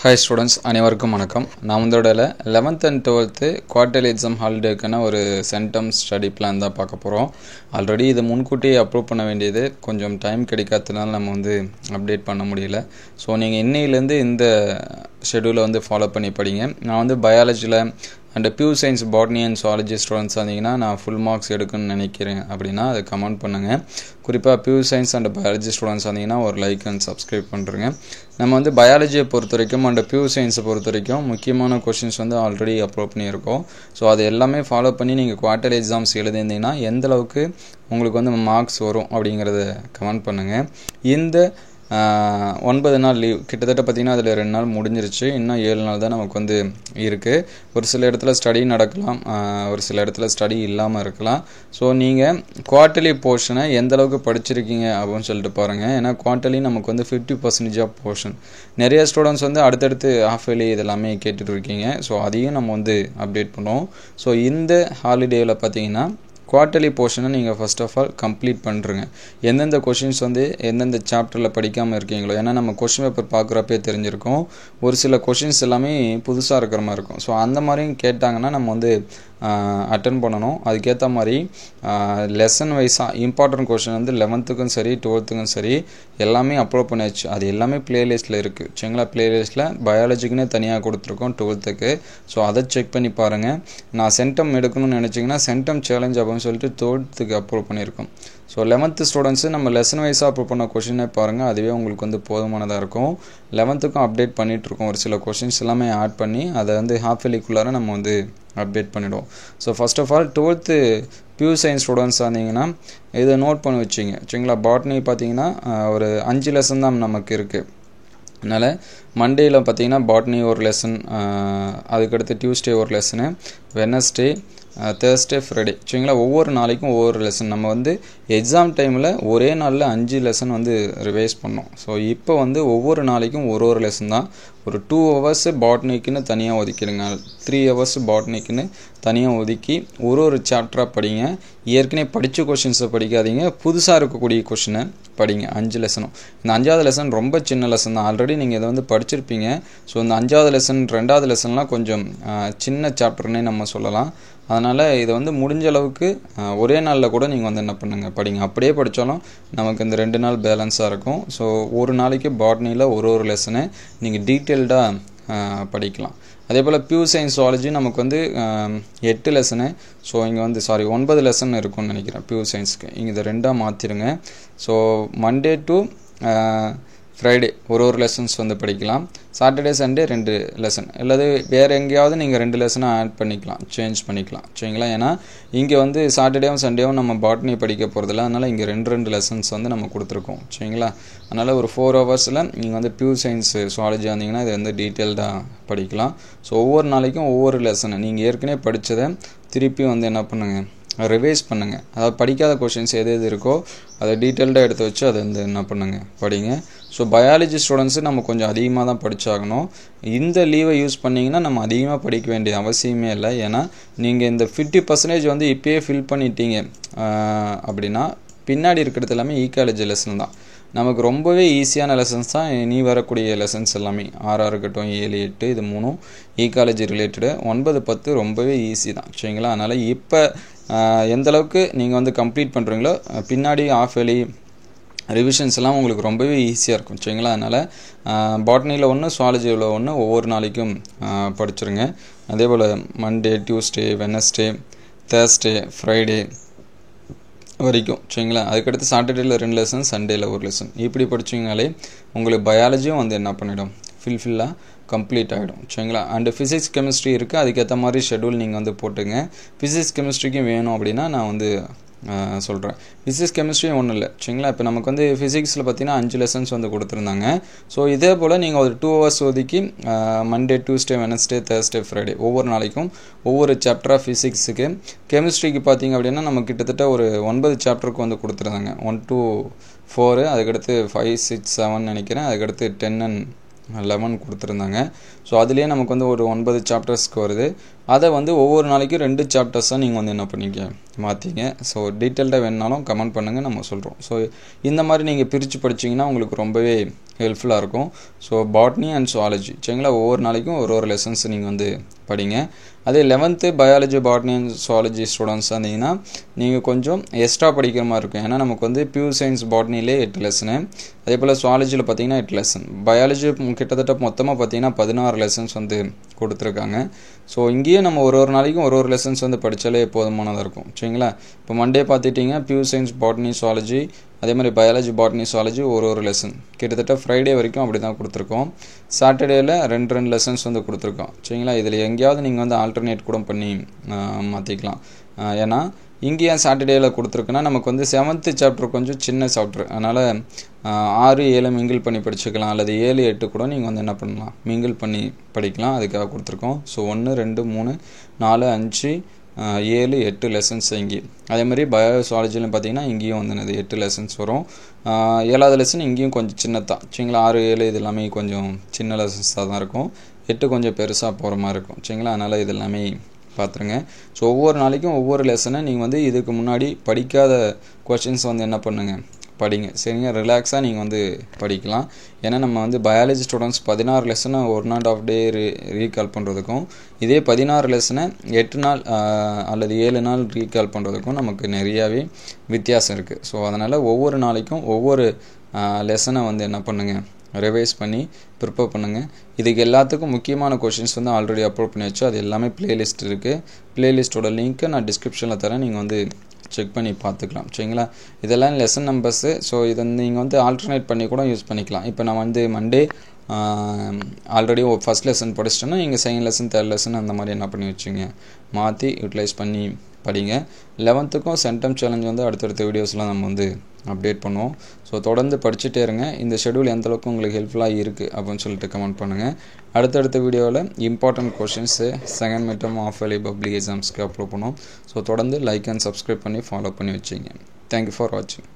Hi students, அனைவருக்கும் வணக்கம். நான் உங்களோட 11th and 12th quarterly exam ஹாலிடேக்கான ஒரு சென்டம் ஸ்டடி பிளான் தான் பார்க்க போகிறோம். ஆல்ரெடி இதை முன்கூட்டியே அப்ரூவ் பண்ண வேண்டியது கொஞ்சம் டைம் கிடைக்காததுனால நம்ம அப்டேட் பண்ண முடியல. ஸோ நீங்கள் இன்னையிலேருந்து இந்த ஷெடியூலை ஃபாலோ பண்ணி படிங்க. நான் பயாலஜியில் and pure science botany and zoology students வந்தீங்கன்னா நான் ஃபுல் மார்க்ஸ் எடுக்கணும்னு நினைக்கிறேன் அப்படின்னா அதை கமெண்ட் பண்ணுங்கள். குறிப்பாக pure science and biology students வந்தீங்கன்னா ஒரு லைக் அண்ட் சப்ஸ்கிரைப் பண்ணுறேங்க. நம்ம பயாலஜியை பொறுத்த வரைக்கும் அண்ட் பியூர் சயின்ஸை பொறுத்த வரைக்கும் முக்கியமான கொஷின்ஸ் ஆல்ரெடி அப்லோட் பண்ணியிருக்கோம். ஸோ அது எல்லாமே ஃபாலோ பண்ணி நீங்கள் குவார்ட்டர்லி எக்ஸாம்ஸ் எழுதியிருந்தீங்கன்னா எந்த அளவுக்கு உங்களுக்கு மார்க்ஸ் வரும் அப்படிங்கிறத கமெண்ட் பண்ணுங்கள். இந்த 9 நாள் லீவ் கிட்டத்தட்ட பார்த்திங்கன்னா அதில் 2 நாள் முடிஞ்சிருச்சு. இன்னும் 7 நாள் தான் நமக்கு இருக்குது. ஒரு சில இடத்துல ஸ்டடி நடக்கலாம், ஒரு சில இடத்துல ஸ்டடி இல்லாமல் இருக்கலாம். ஸோ நீங்கள் குவார்ட்டர்லி போர்ஷனை எந்த அளவுக்கு படிச்சிருக்கீங்க அப்படின்னு சொல்லிட்டு பாருங்கள். ஏன்னா குவார்ட்டர்லி நமக்கு 50% ஆஃப் போர்ஷன். நிறைய ஸ்டூடெண்ட்ஸ் அடுத்தடுத்து ஹாஃப் இயர்லி இதெல்லாமே கேட்டுட்டு இருக்கீங்க. ஸோ அதையும் நம்ம அப்டேட் பண்ணுவோம். ஸோ இந்த ஹாலிடேவில் பார்த்தீங்கன்னா குவார்ட்டர்லி போர்ஷனை நீங்கள் ஃபர்ஸ்ட் ஆஃப் ஆல் கம்ப்ளீட் பண்ணுறங்க. எந்தெந்த கொஷின்ஸ் எந்தெந்த சாப்டரில் படிக்காமல் இருக்கீங்களோ, ஏன்னா நம்ம கொஷின் பேப்பர் பார்க்குறப்பே தெரிஞ்சிருக்கோம் ஒரு சில கொஷின்ஸ் எல்லாமே புதுசாக இருக்கிற மாதிரி இருக்கும். ஸோ அந்த மாதிரியும் கேட்டாங்கன்னா நம்ம அட்டன் பண்ணணும். அதுக்கேற்ற மாதிரி லெசன் வைஸாக இம்பார்ட்டன்ட் கொஷின் 11த்துக்கும் சரி 12த்துக்கும் சரி எல்லாமே அப்லோட் பண்ணியாச்சு. அது எல்லாமே பிளேலிஸ்ட்டில் இருக்குது சரிங்களா. பிளேலிஸ்ட்டில் பயாலஜிக்குன்னே தனியாக கொடுத்துருக்கோம் 12த்துக்கு. ஸோ அதை செக் பண்ணி பாருங்கள். நான் சென்டம் எடுக்கணும்னு நினச்சிங்கன்னா சென்டம் சேலஞ்ச் அப்படின்னு சொல்லிட்டு 12த்துக்கு அப்லோட் பண்ணியிருக்கோம். ஸோ 11th ஸ்டூடெண்ட்ஸு நம்ம லெசன் வைஸாக அப்லோட் பண்ண கொஷினே பாருங்கள். அதுவே உங்களுக்கு போதுமானதாக இருக்கும். 11த்துக்கும் அப்டேட் பண்ணிகிட்ருக்கோம். ஒரு சில கொஷின்ஸ் எல்லாமே ஆட் பண்ணி அதை ஹாஃப் இயர்லிக்குள்ளார நம்ம அப்டேட் பண்ணிவிடுவோம். So first of all 12th pure science students வந்தீங்கன்னா இதை நோட் பண்ணி வச்சிங்க சரிங்களா. பாட்னி பார்த்தீங்கன்னா ஒரு 5 லெசன் தான் நமக்கு இருக்குது. அதனால் மண்டேயில் பார்த்தீங்கன்னா பாட்னி ஒரு லெசன், அதுக்கடுத்து டியூஸ்டே ஒரு லெசனு, வெட்னஸ்டே, தேர்ஸ்டே, ஃப்ரைடே சரிங்களா. ஒவ்வொரு நாளைக்கும் ஒவ்வொரு லெசன். நம்ம எக்ஸாம் டைமில் ஒரே நாளில் 5 லெசன் ரிவைஸ் பண்ணோம். ஸோ இப்போ ஒவ்வொரு நாளைக்கும் ஒரு லெசன் தான். ஒரு 2 hours பாட்னிக்குன்னு தனியாக ஒதுக்கிடுங்க. 3 hours பாட்னிக்குன்னு தனியாக ஒதுக்கி ஒரு சாப்டராக படிங்க. ஏற்கனவே படித்த கொஷின்ஸை படிக்காதீங்க, புதுசாக இருக்கக்கூடிய கொஷினை படிங்க. 5 லெசனும். இந்த 5வது லெசன் ரொம்ப சின்ன லெசன் தான். ஆல்ரெடி நீங்கள் இதை படிச்சிருப்பீங்க. ஸோ இந்த 5வது லெசன் 2வது லெசன்லாம் கொஞ்சம் சின்ன சாப்டர்னே நம்ம சொல்லலாம். அதனால் இதை முடிஞ்ச அளவுக்கு ஒரே நாளில் கூட நீங்கள் என்ன பண்ணுங்கள் படிங்க. அப்படியே படித்தாலும் நமக்கு இந்த 2 நாள் பேலன்ஸாக இருக்கும். ஸோ ஒரு நாளைக்கு பாட்னியில் ஒரு லெசனை நீங்கள் டீட்டெயில்டாக படிக்கலாம். அதே போல் பியூர் சயின்ஸ் சுவாலஜி நமக்கு 8 லெசனு. ஸோ இங்கே 9 லெசன் இருக்கும்னு நினைக்கிறேன் பியூர் சயின்ஸுக்கு. இங்கே இதை 2ஆக மாற்றிடுங்க. ஸோ மண்டே டு ஃப்ரைடே ஒரு லெசன்ஸ் படிக்கலாம். Saturday Sunday 2 lesson. அல்லது வேறு எங்கேயாவது நீங்கள் 2 லெசனை ஆட் பண்ணிக்கலாம், சேஞ்ச் பண்ணிக்கலாம் சரிங்களா. ஏன்னா இங்கே சாட்டர்டேவும் சண்டேவும் நம்ம பாட்னி படிக்க போகிறதில்ல. அதனால் இங்கே 2 லெசன்ஸ் நம்ம கொடுத்துருக்கோம் சரிங்களா. அதனால் ஒரு 4 hours நீங்கள் பியூர் சயின்ஸ் சுவாலஜி வந்தீங்கன்னா இது டீட்டெயில்டாக படிக்கலாம். ஸோ ஒவ்வொரு நாளைக்கும் ஒவ்வொரு லெசனை நீங்கள் ஏற்கனவே படித்ததை திருப்பி என்ன பண்ணுங்கள், ரிவைஸ் பண்ணுங்கள். அதாவது படிக்காத கொஷின்ஸ் எது இருக்கோ அதை டீட்டெயில்டாக எடுத்து வச்சு அதை என்ன பண்ணுங்கள் படிங்க. ஸோ பயாலஜி ஸ்டூடெண்ட்ஸு நம்ம கொஞ்சம் அதிகமாக தான் படித்தாகணும். இந்த லீவை யூஸ் பண்ணிங்கன்னா நம்ம அதிகமாக படிக்க வேண்டிய அவசியமே இல்லை. ஏன்னா நீங்கள் இந்த 50% இப்போயே ஃபில் பண்ணிட்டீங்க அப்படின்னா பின்னாடி இருக்கிறது எல்லாமே ஈக்காலஜி லெசன் தான். நமக்கு ரொம்பவே ஈஸியான லெசன்ஸ் தான் இனி வரக்கூடிய லெசன்ஸ் எல்லாமே. 6 இருக்கட்டும், 7, 8 இது 3 ஈக்காலஜி ரிலேட்டடு. 9, 10 ரொம்பவே ஈஸி தான் சரிங்களா. அதனால் இப்போ எந்தளவுக்கு நீங்கள் கம்ப்ளீட் பண்ணுறீங்களோ பின்னாடி ஆஃப் இயர்லி ரிவிஷன்ஸ் எல்லாம் உங்களுக்கு ரொம்பவே ஈஸியாக இருக்கும் சரிங்களா. அதனால் பாட்னியில் 1, சுவாலஜியில் 1 ஒவ்வொரு நாளைக்கும் படிச்சுருங்க. அதே போல் Monday, Tuesday, Wednesday, Thursday, Friday வரைக்கும் சரிங்களா. அதுக்கடுத்து சாட்டர்டேயில் 2 லெசன், சண்டேயில் 1 லெசன். இப்படி படிச்சிங்கனாலே உங்களுக்கு பயாலஜியும் என்ன பண்ணிடும், ஃபில்லாக கம்ப்ளீட் ஆகிடும் சரிங்களா. அண்டு ஃபிசிக்ஸ் கெமிஸ்ட்ரி இருக்குது. அதுக்கேற்ற மாதிரி ஷெடியூல் நீங்கள் போட்டுங்க. ஃபிசிக்ஸ் கெமிஸ்ட்ரிக்கும் வேணும் அப்படின்னா நான் சொல்கிறேன். ஃபிசிக்ஸ் கெமிஸ்ட்ரியும் ஒன்றும் இல்லை சரிங்களா. இப்போ நமக்கு ஃபிசிக்ஸில் பார்த்தீங்கன்னா 5 லெசன்ஸ் கொடுத்துருந்தாங்க. ஸோ இதே போல் நீங்கள் ஒரு 2 hours ஒதுக்கி Monday, Tuesday, Wednesday, Thursday, Friday ஒவ்வொரு நாளைக்கும் ஒவ்வொரு சாப்டராக ஃபிசிக்ஸுக்கு. கெமிஸ்ட்ரிக்கு பார்த்தீங்க அப்படின்னா நம்ம கிட்டத்தட்ட ஒரு 9 சாப்டருக்கு கொடுத்துருந்தாங்க. 1 to 4, அதுக்கடுத்து 5, 6, 7 நினைக்கிறேன். அதுக்கடுத்து 10 and 11 கொடுத்துருந்தாங்க. ஸோ அதுலேயே நமக்கு ஒரு 9 சாப்டர்ஸ்க்கு வருது. அதை வந்து ஒவ்வொரு நாளைக்கும் 2 சாப்டர்ஸாக நீங்கள் வந்து என்ன பண்ணிக்க மாற்றிங்க. ஸோ டீட்டெயில்டாக வேணுனாலும் கமெண்ட் பண்ணுங்கள், நம்ம சொல்கிறோம். ஸோ இந்த மாதிரி நீங்கள் பிரித்து படிச்சிங்கன்னா உங்களுக்கு ரொம்பவே ஹெல்ப்ஃபுல்லாக இருக்கும். ஸோ பாட்னி அண்ட் சுவாலஜி சரிங்களா, ஒவ்வொரு நாளைக்கும் ஒரு லெசன்ஸ் நீங்கள் வந்து படிங்க. அதே 11th biology botany and zoology students இருந்தீங்கன்னா நீங்கள் கொஞ்சம் எக்ஸ்ட்ரா படிக்கிற மாதிரி இருக்கும். ஏன்னா நமக்கு வந்து பியூர் சயின்ஸ் பாட்னிலே 8 லெசனு, அதே போல் சுவாலஜியில் பார்த்தீங்கன்னா 8 லெசன், பயாலஜி கிட்டத்தட்ட மொத்தமாக பார்த்தீங்கன்னா 16 லெசன்ஸ் வந்து கொடுத்துருக்காங்க. ஸோ இங்கேயே நம்ம ஒரு நாளைக்கும் ஒரு லெசன்ஸ் வந்து படித்தாலே போதுமானதாக இருக்கும் சரிங்களா. இப்போ மண்டே பார்த்துட்டிங்க பியூர் சயின்ஸ் பாட்னி சுவாலஜி, அதே மாதிரி பயாலஜி பாட்னி சுவாலஜி ஒரு லெசன், கிட்டத்தட்ட ஃப்ரைடே வரைக்கும் அப்படி தான் கொடுத்துருக்கோம். சாட்டர்டேயில் 2 லெசன்ஸ் வந்து கொடுத்துருக்கோம் சரிங்களா. இதில் எங்கேயாவது நீங்கள் வந்து ஆல்டர்னேட் கூட பண்ணி மாற்றிக்கலாம். ஏன்னா இங்கேயே சாட்டர்டேயில் கொடுத்துருக்குன்னா நமக்கு வந்து 7th சாப்டர் கொஞ்சம் சின்ன சாப்டர், அதனால் 6, 7 மிங்கிள் பண்ணி படிச்சுக்கலாம், அல்லது 7, 8 கூட நீங்கள் வந்து என்ன பண்ணலாம் மிங்கிள் பண்ணி படிக்கலாம், அதுக்காக கொடுத்துருக்கோம். ஸோ 1, 2, 3, 4, 5, 7, 8 லெசன்ஸ் இங்கே. அதே மாதிரி பயோசுவாலஜிலும் பார்த்தீங்கன்னா இங்கேயும் வந்து 8 லெசன்ஸ் வரும். 7வது லெசன் இங்கேயும் கொஞ்சம் சின்னதான் சரிங்களா. 6, 7 இது எல்லாமே கொஞ்சம் சின்ன லெசன்ஸாக தான் இருக்கும். 8 கொஞ்சம் பெருசாக போகிற மாதிரி இருக்கும் சரிங்களா. அதனால் இது எல்லாமே பார்த்துருங்க. ஸோ ஒவ்வொரு நாளைக்கும் ஒவ்வொரு லெசனை நீங்கள் வந்து இதுக்கு முன்னாடி படிக்காத கொஷின்ஸ் வந்து என்ன பண்ணுங்கள் படிங்க சரிங்க. ரிலாக்ஸாக நீங்கள் வந்து படிக்கலாம். ஏன்னா நம்ம வந்து பயாலஜி ஸ்டூடெண்ட்ஸ் 16 லெசனை 1.5 டே ரீகால் பண்ணுறதுக்கும், இதே 16 லெசனை 8 நாள் அல்லது 7 நாள் ரீகால் பண்ணுறதுக்கும் நமக்கு நிறையாவே வித்தியாசம் இருக்குது. ஸோ அதனால் ஒவ்வொரு நாளைக்கும் ஒவ்வொரு லெசனை வந்து என்ன பண்ணுங்கள் ரிவைஸ் பண்ணி ப்ரிப்பேர் பண்ணுங்கள். இதுக்கு எல்லாத்துக்கும் முக்கியமான கொஷின்ஸ் வந்து ஆல்ரெடி அப்லோட் பண்ணி வச்சு, அது எல்லாமே ப்ளேலிஸ்ட் இருக்குது. ப்ளேலிஸ்ட்டோட லிங்க்கை நான் டிஸ்கிரிப்ஷனில் தரேன், நீங்கள் வந்து செக் பண்ணி பார்த்துக்கலாம் சரிங்களா. இதெல்லாம் லெசன் நம்பர்ஸு. ஸோ இதை நீங்கள் வந்து ஆல்டர்னேட் பண்ணி கூட யூஸ் பண்ணிக்கலாம். இப்போ நான் வந்து மண்டே ஆல்ரெடி ஃபஸ்ட் லெசன் படிச்சிட்டேன்னா நீங்கள் செகண்ட் லெசன், தேர்ட் லெசன் அந்த மாதிரி என்ன பண்ணி வச்சுங்க மாற்றி யூட்டிலைஸ் பண்ணி படிங்க. 11th சென்டம் சேலஞ்ச் வந்து அடுத்தடுத்த வீடியோஸ்லாம் நம்ம வந்து அப்டேட் பண்ணுவோம். ஸோ தொடர்ந்து படிச்சுட்டே இருங்க. இந்த ஷெடியூல் எந்தளவுக்கு உங்களுக்கு ஹெல்ப்ஃபுல்லாக இருக்குது அப்படின்னு சொல்லிட்டு கமெண்ட் பண்ணுங்கள். அடுத்தடுத்த வீடியோவில் important questions second midterm of வேலி பப்ளிக் எக்ஸாம்ஸ்க்கு அப்லோட் பண்ணுவோம். ஸோ தொடர்ந்து லைக் அண்ட் சப்ஸ்கிரைப் பண்ணி ஃபாலோ பண்ணி வச்சிங்க. தேங்க்யூ ஃபார் வாட்சிங்.